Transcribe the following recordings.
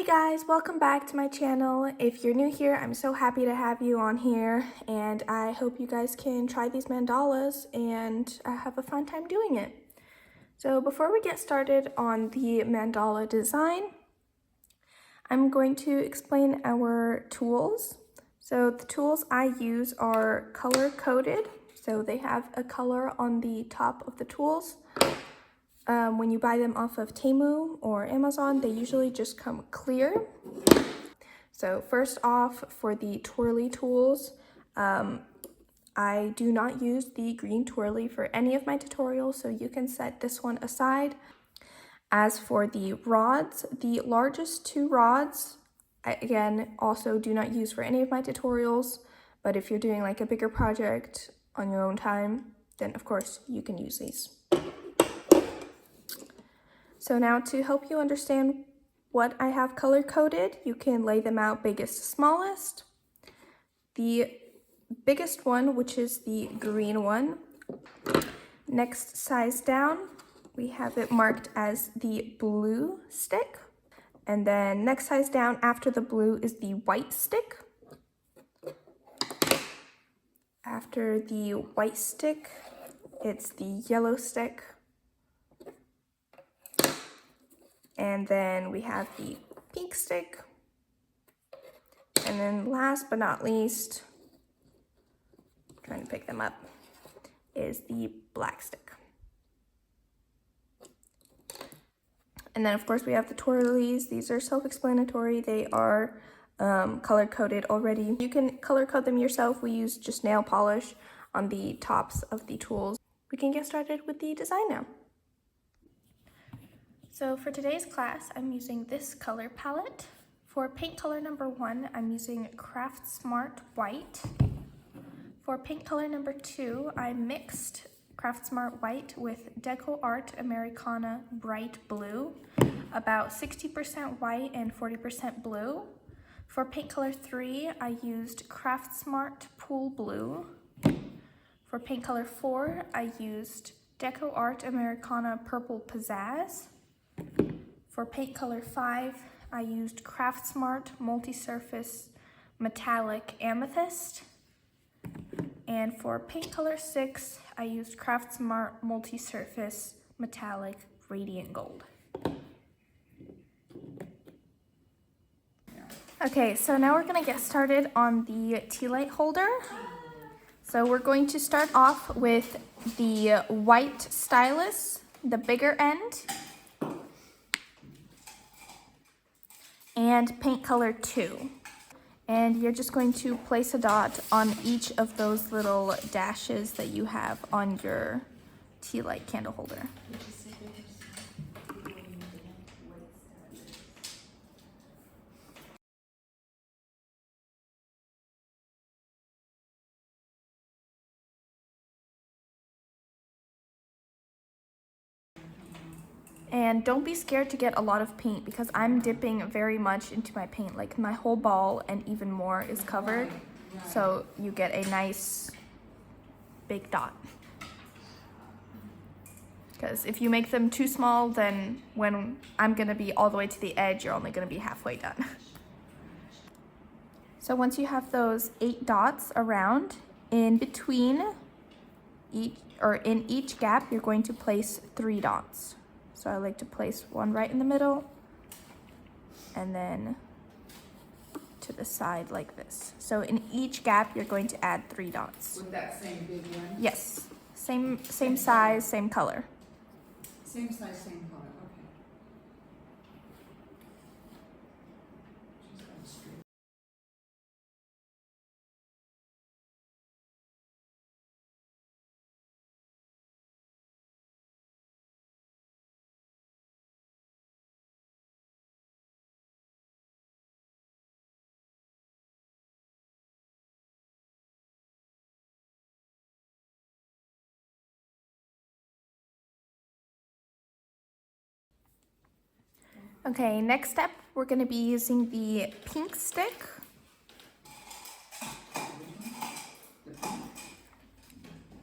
Hey guys, welcome back to my channel. If you're new here, I'm so happy to have you on here, and I hope you guys can try these mandalas and have a fun time doing it. So before we get started on the mandala design, I'm going to explain our tools. So the tools I use are color-coded, so they have a color on the top of the tools. When you buy them off of Temu or Amazon, they usually just come clear. So first off, for the twirly tools, I do not use the green twirly for any of my tutorials, so you can set this one aside. As for the rods, the largest two rods, I, again, also do not use for any of my tutorials, but if you're doing like a bigger project on your own time, then of course you can use these. So now to help you understand what I have color-coded, you can lay them out biggest to smallest. The biggest one, which is the green one, next size down, we have it marked as the blue stick. And then next size down after the blue is the white stick. After the white stick, it's the yellow stick. And then we have the pink stick. And then last but not least, trying to pick them up, is the black stick. And then of course we have the twirlies. These are self-explanatory. They are color-coded already. You can color code them yourself. We use just nail polish on the tops of the tools. We can get started with the design now. So for today's class, I'm using this color palette. For paint color number 1, I'm using Craft Smart White. For paint color number 2, I mixed Craft Smart White with Deco Art Americana Bright Blue, about 60% white and 40% blue. For paint color 3, I used Craft Smart Pool Blue. For paint color 4, I used Deco Art Americana Purple Pizzazz. For paint color 5, I used Craft Smart Multi-Surface Metallic Amethyst. And for paint color 6, I used Craft Smart Multi-Surface Metallic Radiant Gold. Okay, so now we're gonna get started on the tea light holder. So we're going to start off with the white stylus, the bigger end, and paint color 2. And you're just going to place a dot on each of those little dashes that you have on your tea light candle holder. And don't be scared to get a lot of paint because I'm dipping very much into my paint. Like my whole ball and even more is covered. So you get a nice big dot. Because if you make them too small, then when I'm gonna be all the way to the edge, you're only gonna be halfway done. So once you have those 8 dots around, in between each, or in each gap, you're going to place 3 dots. So I like to place one right in the middle and then to the side like this. So in each gap, you're going to add 3 dots. With that same big one? Yes, same size, same color. Same size, same color, okay. She's got it straight. Okay, next step, we're gonna be using the pink stick.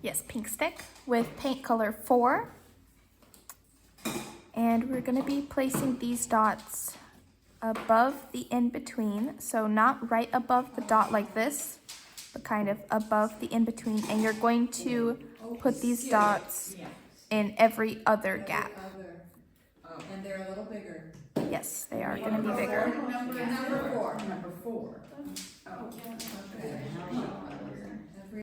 Yes, pink stick with paint color 4. And we're gonna be placing these dots above the in-between, so not right above the dot like this, but kind of above the in-between, and you're going to put these dots in every other gap. And they're a little bigger. Yes, they are going to be bigger. Number four. Number 4. Oh, okay. Every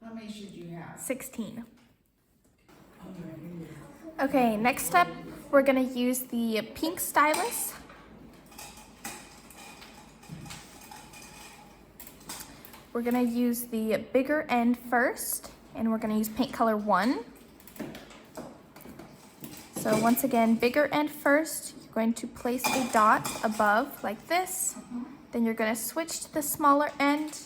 How many should you have? 16. Okay, next up, we're going to use the pink stylus. We're going to use the bigger end first, and we're going to use paint color 1. So once again, bigger end first, you're going to place a dot above like this. Then you're going to switch to the smaller end,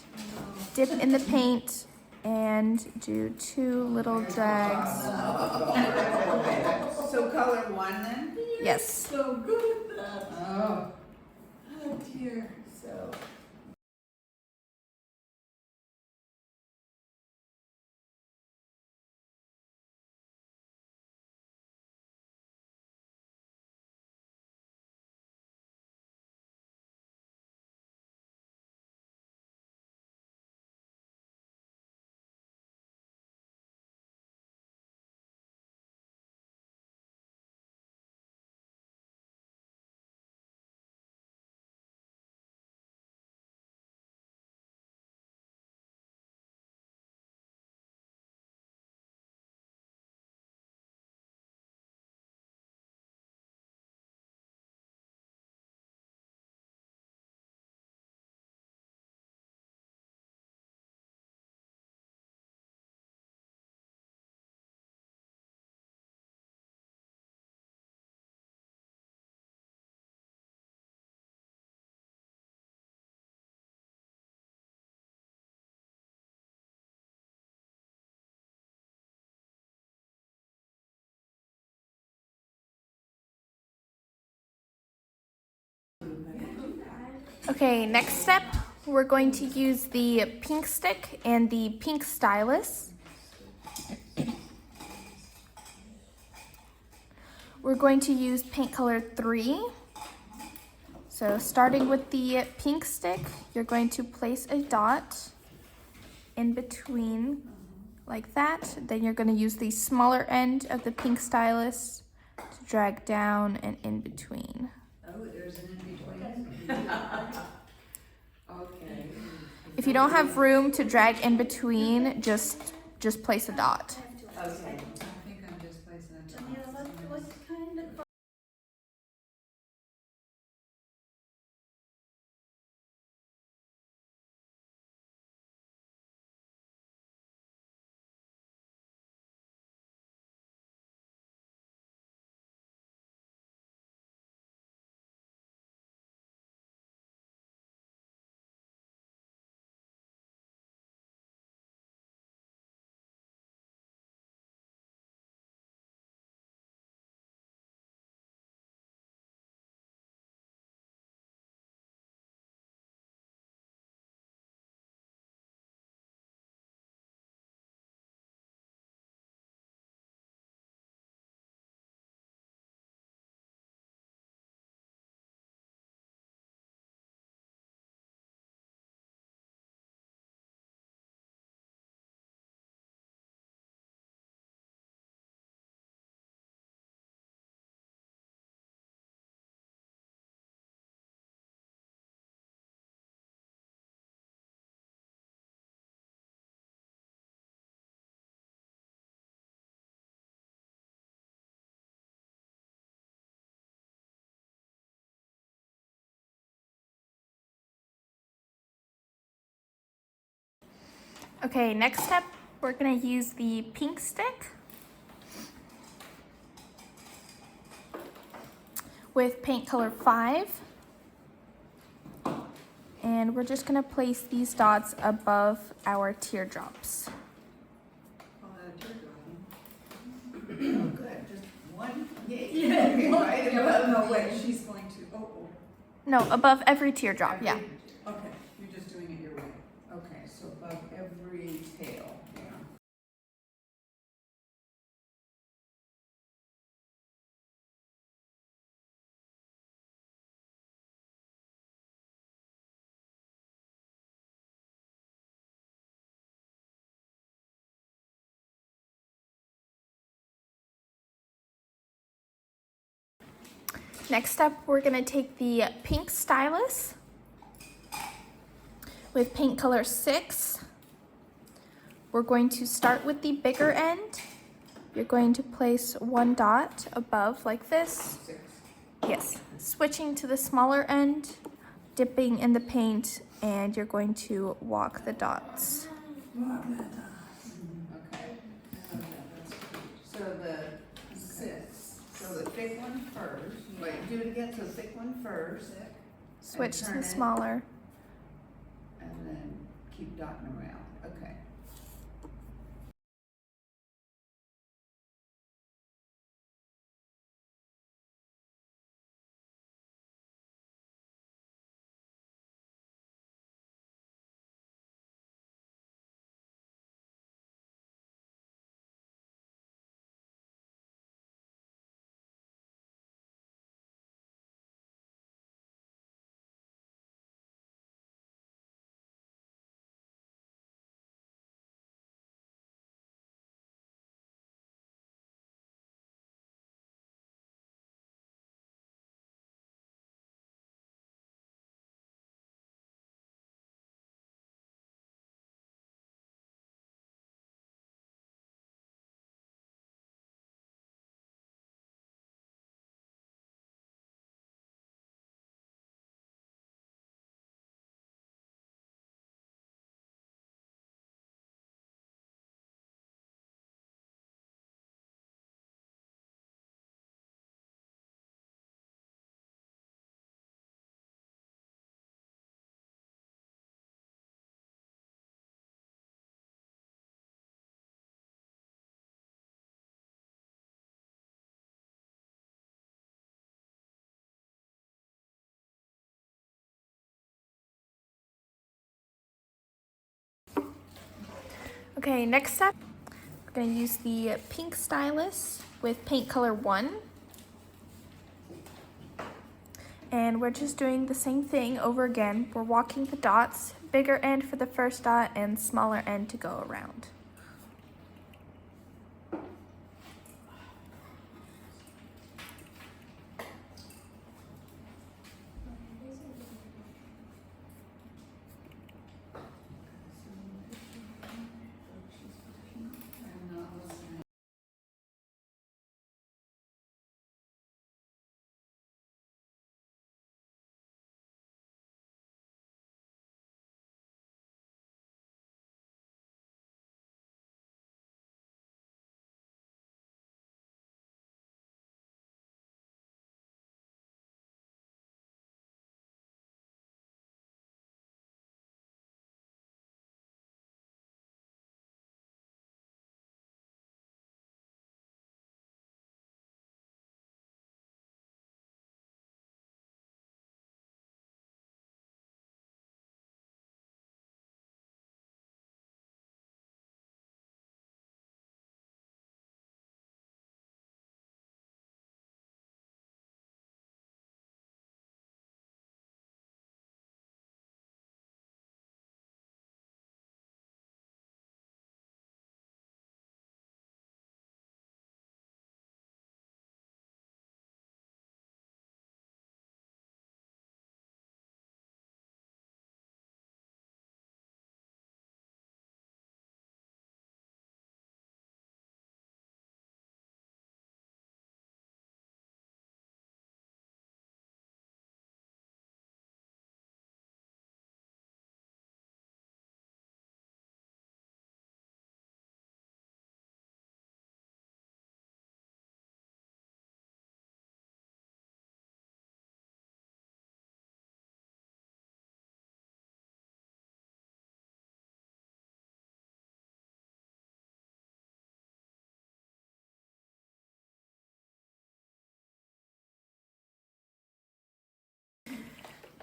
dip in the paint, and do 2 little drags. So color 1 then? Yes. So good at that. Oh dear. So. Okay, next step, we're going to use the pink stick and the pink stylus. We're going to use paint color 3. So starting with the pink stick, you're going to place a dot in between like that. Then you're going to use the smaller end of the pink stylus to drag down and in between. Oh, there's an in-between. Okay. If you don't have room to drag in between, just place a dot. Okay. I think I'm just placing it. Okay, next step, we're going to use the pink stick with paint color 5. And we're just going to place these dots above our teardrops. Call that a teardrop. Oh, good. Just one Right above, no, wait, she's going to, No, above every teardrop, yeah. okay, you're just doing it your way. Okay, so above every tail, yeah. Next up, we're gonna take the pink stylus with paint color 6. We're going to start with the bigger end. You're going to place 1 dot above like this. 6. Yes. Switching to the smaller end, dipping in the paint, and you're going to walk the dots. Okay. So the 6, so the thick one first. Wait, do it again, so the thick one first. Switch to turn the it. smaller. And then keep dotting around, okay. Okay, next up, we're going to use the pink stylus with paint color 1. And we're just doing the same thing over again. We're walking the dots, bigger end for the first dot and smaller end to go around.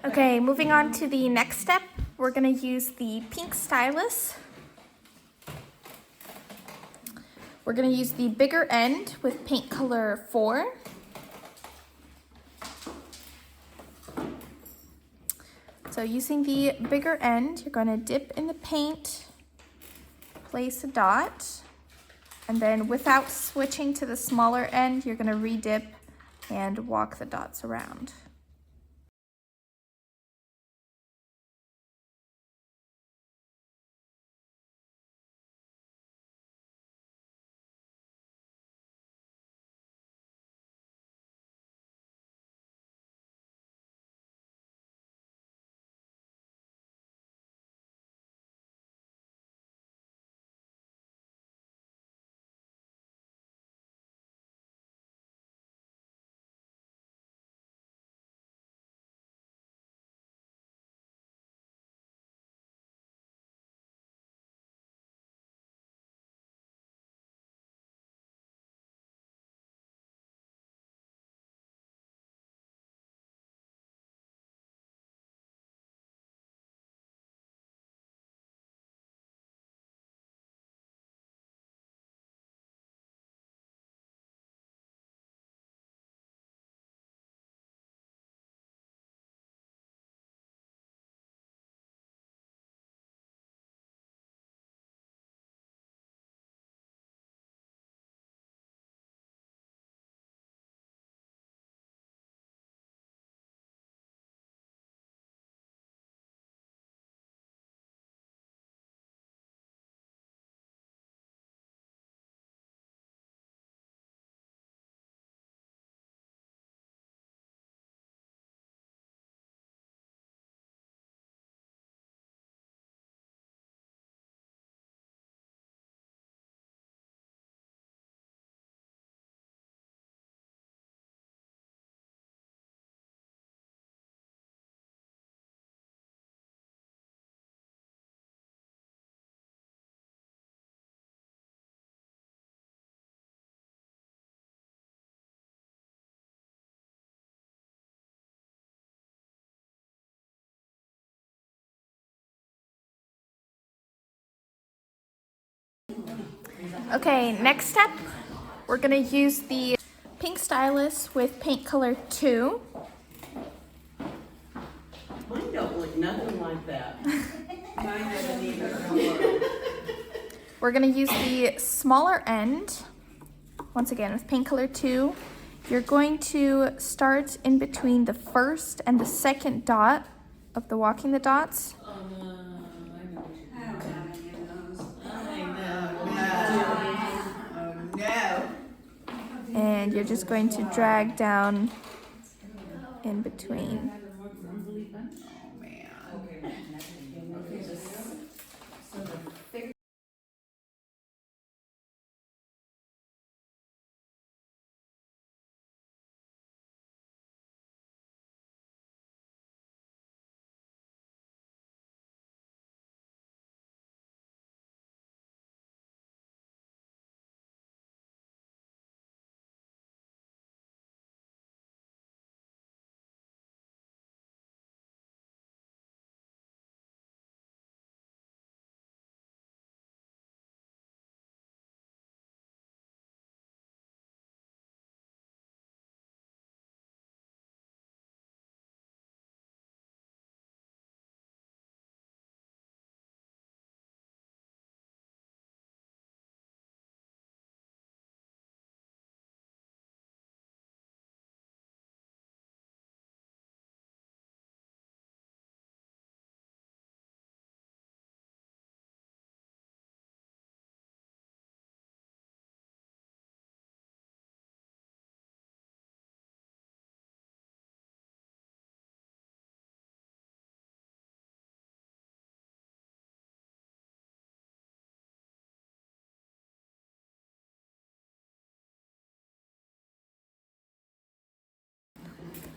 Okay, moving on to the next step, we're gonna use the pink stylus. We're gonna use the bigger end with paint color 4. So using the bigger end, you're gonna dip in the paint, place a dot, and then without switching to the smaller end, you're gonna re-dip and walk the dots around. Okay, next step, we're gonna use the pink stylus with paint color 2. Mine don't look nothing like that. Mine doesn't either. We're gonna use the smaller end, once again with paint color 2. You're going to start in between the first and the second dot of the walking the dots. I know what you I don't have any of those. Oh, no. And you're just going to drag down in between. Oh, man. Okay, so the thick.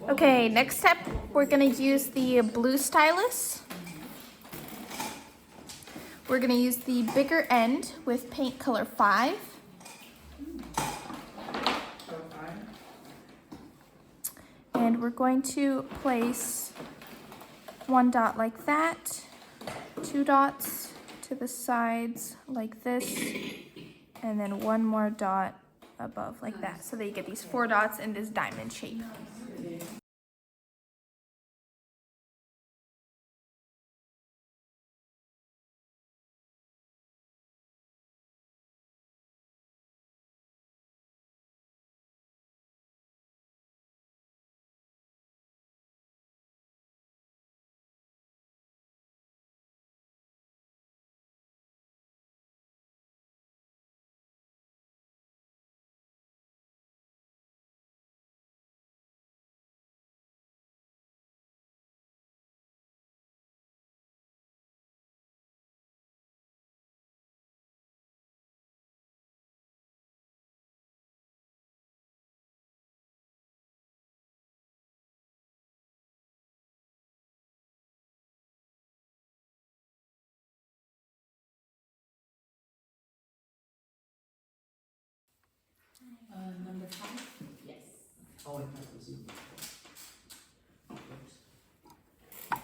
Okay, next step, we're gonna use the blue stylus. We're gonna use the bigger end with paint color 5. And we're going to place one dot like that, two dots to the sides like this, and then one more dot above like that. So that you get these 4 dots in this diamond shape. Number 5? Yes. Oh, I thought it was number 4.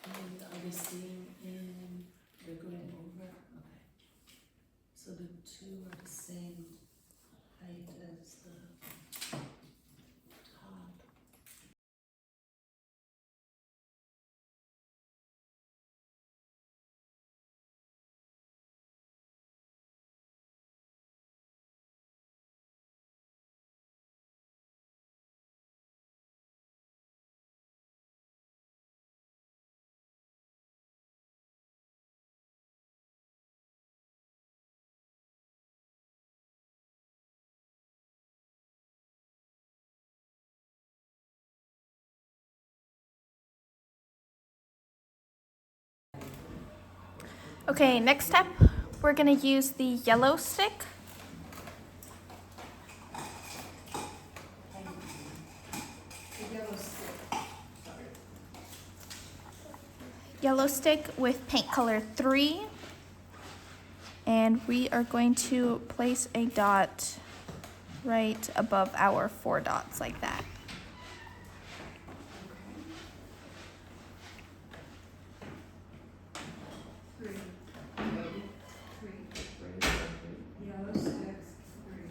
And are they staying in, they're going over? Okay. So the two are the same height as the top. Okay, next step, we're gonna use the yellow stick. The yellow stick. Sorry. Yellow stick with paint color 3. And we are going to place a dot right above our 4 dots like that. Three. Yellow sticks, 3.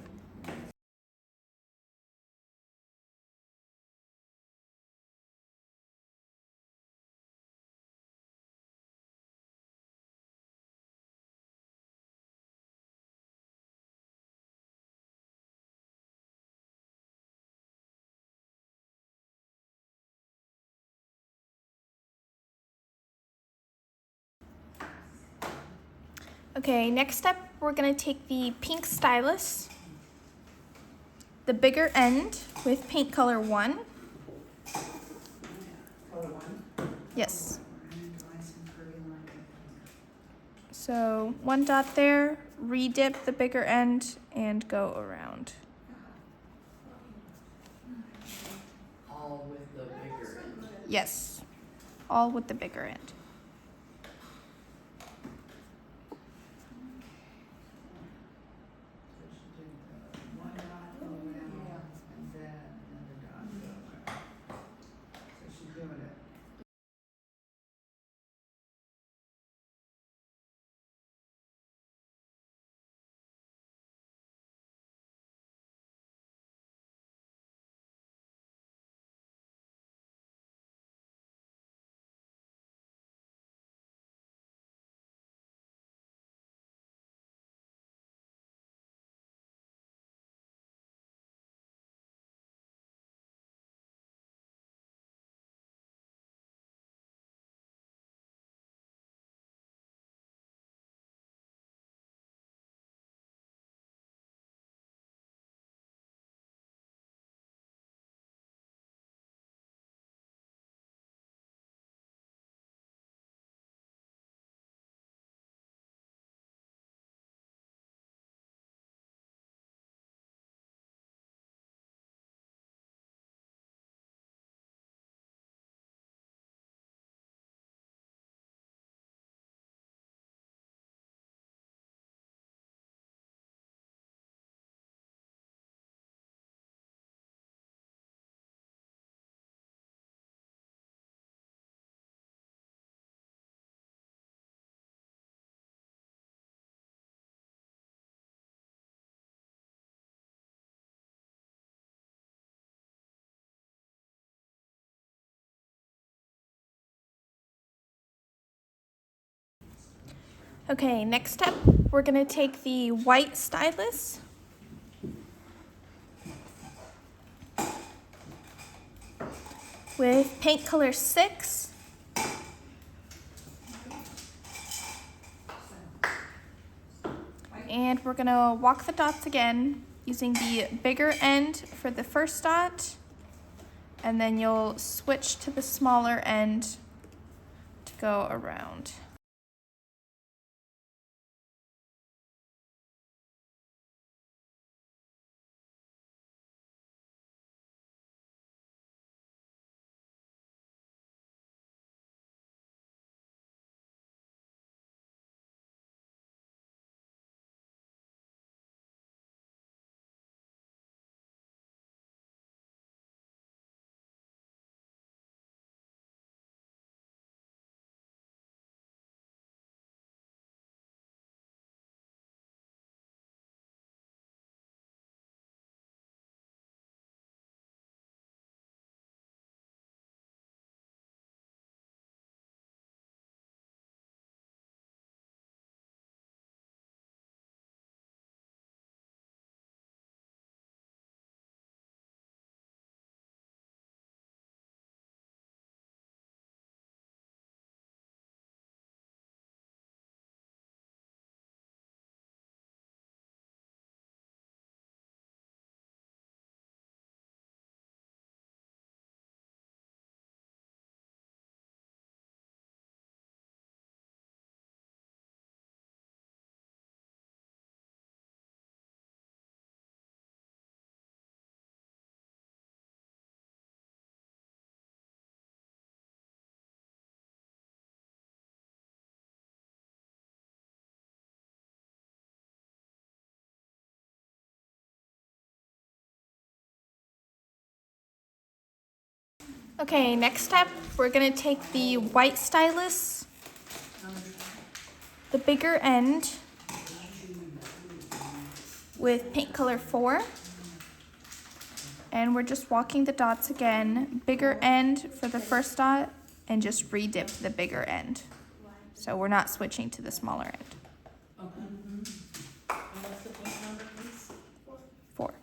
Okay, next step, we're gonna take the pink stylus, the bigger end with paint color 1. Color 1. Yes. And draw some curvy line. So 1 dot there, redip the bigger end, and go around. All with the bigger end. Yes, all with the bigger end. So she did the 1 dot go around, and then another dot go around. So she's doing it Okay, next step, we're gonna take the white stylus with paint color 6. And we're gonna walk the dots again using the bigger end for the first dot, and then you'll switch to the smaller end to go around. Okay, next step, we're gonna take the white stylus, the bigger end, with paint color 4. And we're just walking the dots again, bigger end for the first dot, and just re-dip the bigger end. So we're not switching to the smaller end. Okay. And what's the page number, please? 4.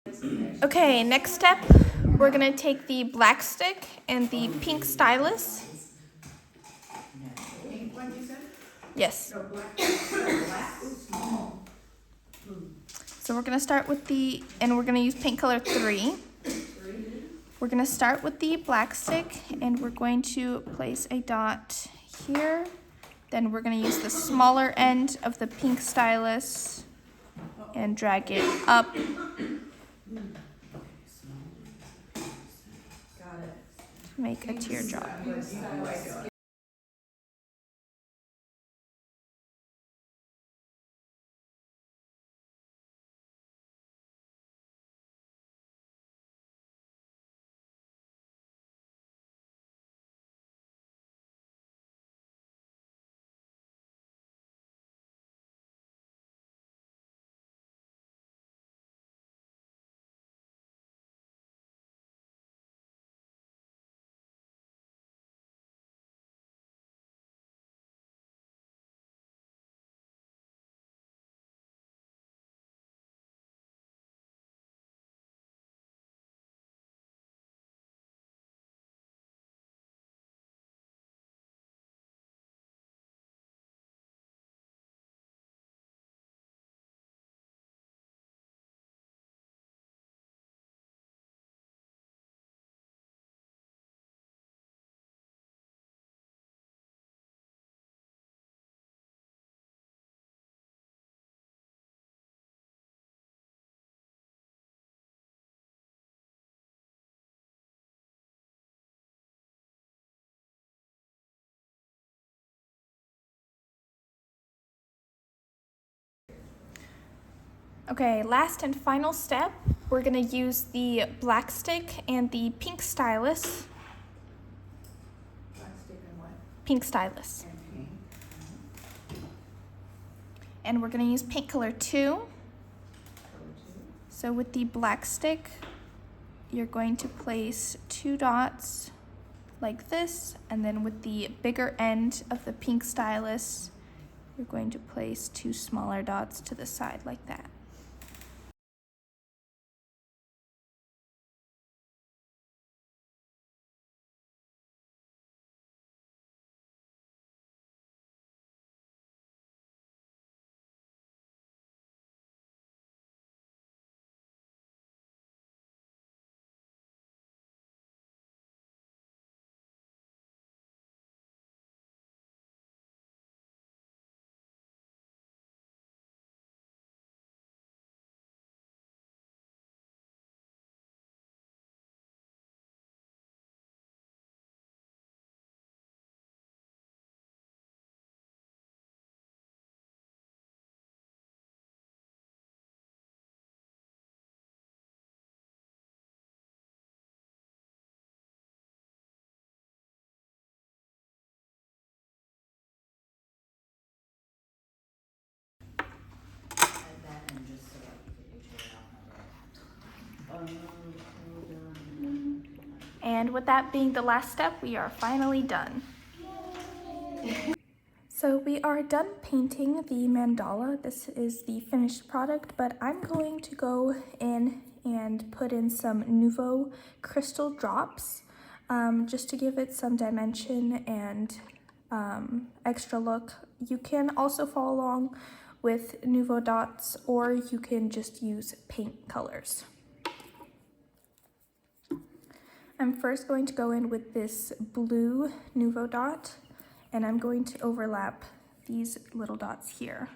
Okay, next step, we're gonna take the black stick and the pink stylus. Pink one, you said? Yes. No, black. Black, ooh, small. So we're gonna start with and we're gonna use paint color 3. We're gonna start with the black stick and we're going to place a dot here. Then we're gonna use the smaller end of the pink stylus and drag it up. Got it. To make a teardrop. Okay, last and final step, we're gonna use the black stick and the pink stylus. Black stick and what? Pink stylus. And pink. And we're gonna use paint color 2. Color 2. So with the black stick, you're going to place 2 dots like this, and then with the bigger end of the pink stylus, you're going to place 2 smaller dots to the side like that. And with that being the last step, we are finally done. So we are done painting the mandala. This is the finished product, but I'm going to go in and put in some Nouveau crystal drops just to give it some dimension and extra look. You can also follow along with Nouveau dots, or you can just use paint colors. I'm first going to go in with this blue Nouveau dot, and I'm going to overlap these little dots here.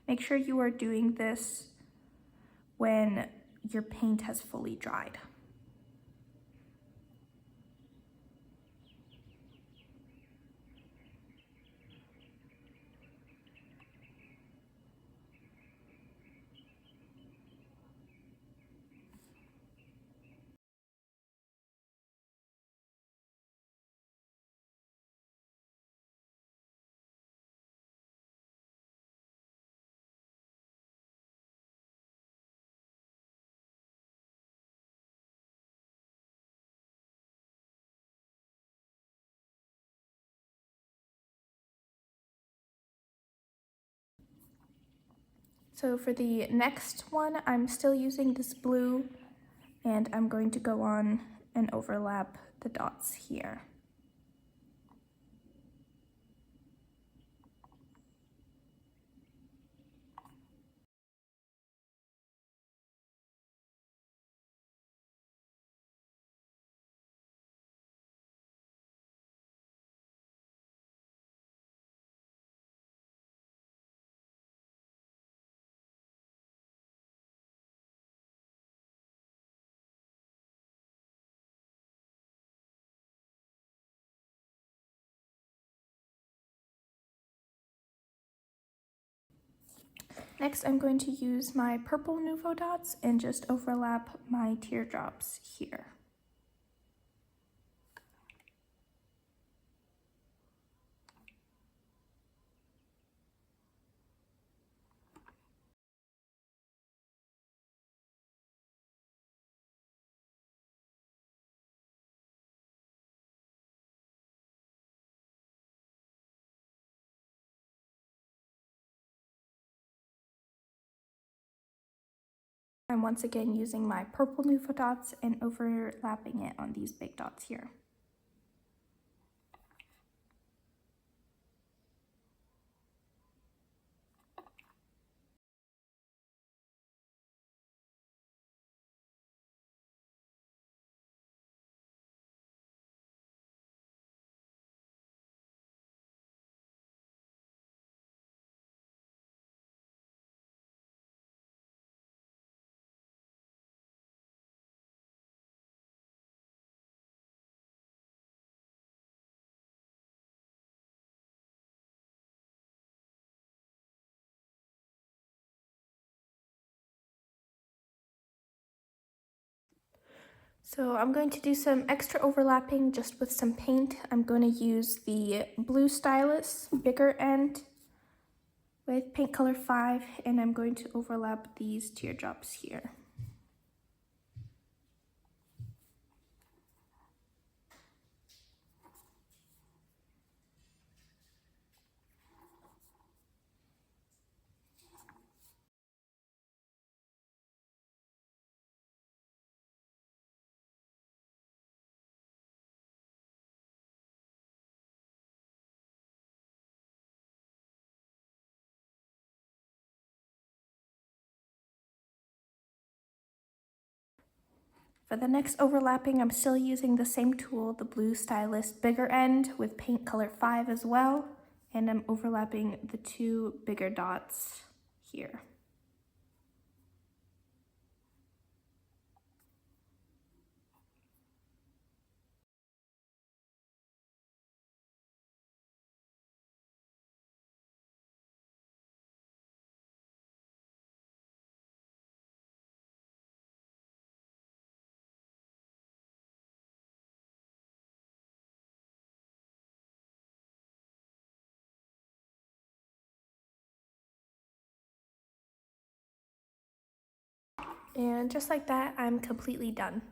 Make sure you are doing this when your paint has fully dried. So for the next one, I'm still using this blue and I'm going to go on and overlap the dots here. Next, I'm going to use my purple Nuvo dots and just overlap my teardrops here. I'm once again using my purple Nuvo dots and overlapping it on these big dots here. So I'm going to do some extra overlapping just with some paint. I'm going to use the blue stylus, bigger end, with paint color 5, and I'm going to overlap these teardrops here. For the next overlapping, I'm still using the same tool, the blue stylus, bigger end, with paint color 5 as well, and I'm overlapping the 2 bigger dots here. And just like that, I'm completely done.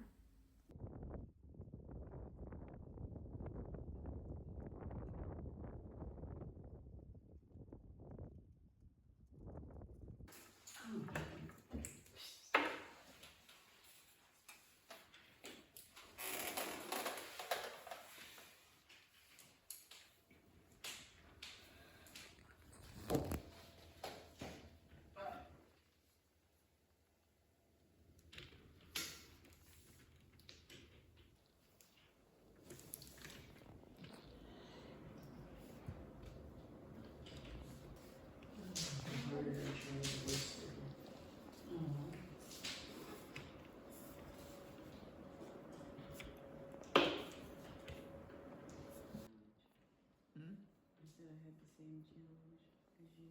I said I had the same challenge as you.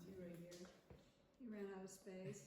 See right here? You ran out of space.